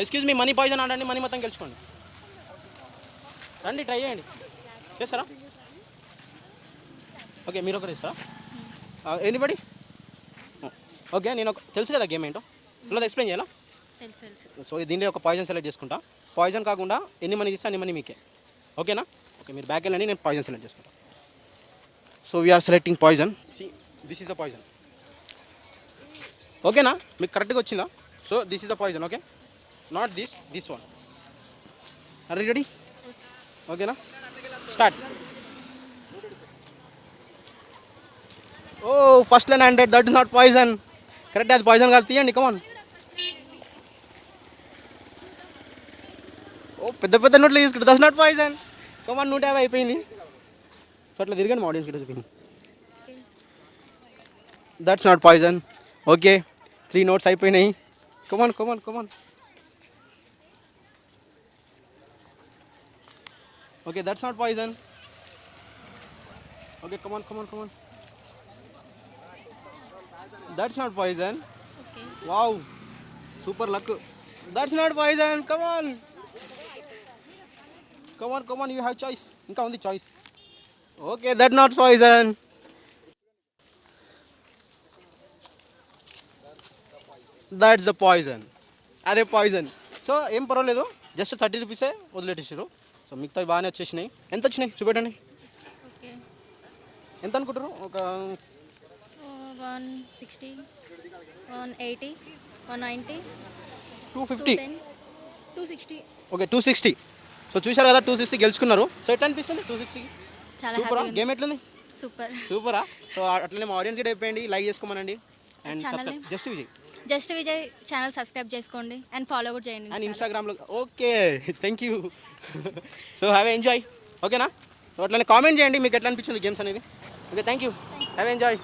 Excuse me, money poison ఆడండి, money మొత్తం గెలుచుకోండి. రండి, ట్రై చేయండి. చేస్తారా? ఓకే, మీరు ఒకరు ఇస్తారా? ఎనీబడి? ఓకే, నేను తెలుసు కదా గేమ్ ఏంటో, ఇలా ఎక్స్ప్లెయిన్ చేయాలా? సో దీంట్లో ఒక పాయిజన్ సెలెక్ట్ చేసుకుంటా. పాయిజన్ కాకుండా ఎన్ని మనీ తీస్తే అన్ని మనీ మీకే. ఓకేనా? ఓకే, మీరు బ్యాక్ వెళ్ళండి, నేను పాయిజన్ సెలెక్ట్ చేసుకుంటా. So we're selecting poison. See, this is a poison. ఓకేనా? మీకు కరెక్ట్గా వచ్చిందా? So this is a poison. Okay, not this one. Are you ready? ఓకేనా? Start. Oh, first line 100. That is not poison. Correct, అది poison కాదు, తీయండి. కమాన్. ఓ, పెద్ద పెద్ద నోట్లు తీసుకుంటే దట్స్ నాట్ పాయిజన్. కమాన్, 150 అయిపోయింది. సో అట్లా తిరగండి, మా ఆడియన్స్ గిట్ట చూపింది. That's not poison. Okay, 3 notes అయిపోయినాయి. Come on come on come on. Okay, that's not poison. Okay, come on come on come on. That's not poison. Wow, super luck. That's not poison. Come on come on come on, you have choice. ఇంకా ఉంది choice. Okay, that not poison. That's the poison. అదే poison. So ఏం పర్వాలేదు, just 30 రూపీసే వదిలేటేసారు. So మిగతా బాగానే వచ్చేసినాయి. ఎంత వచ్చినాయి చూపెట్టండి. ఎంత అనుకుంటారు? ఒక 160, 180, 190, 250, 260. ఓకే 260. సో చూశారు కదా, 260 గెలుచుకున్నారు. సో ఎట్లా అనిపిస్తుంది 260? చాలా సూపరా? గేమ్ ఎట్లుంది? సూపర్. సూపరా? సో అట్లనే మా ఆడియన్స్ కూడా అయిపోయింది, లైక్ చేసుకోమనండి. And just Vijay channel subscribe చేసుకోండి అండ్ ఫాలో కూడా చేయండి అండ్ ఇన్స్టాగ్రామ్లో. Okay, thank you. So have enjoy. ఓకేనా? సో అట్లనే కామెంట్ చేయండి మీకు ఎట్లా అనిపించింది గేమ్స్ అనేది. Okay, thank you. Have enjoy.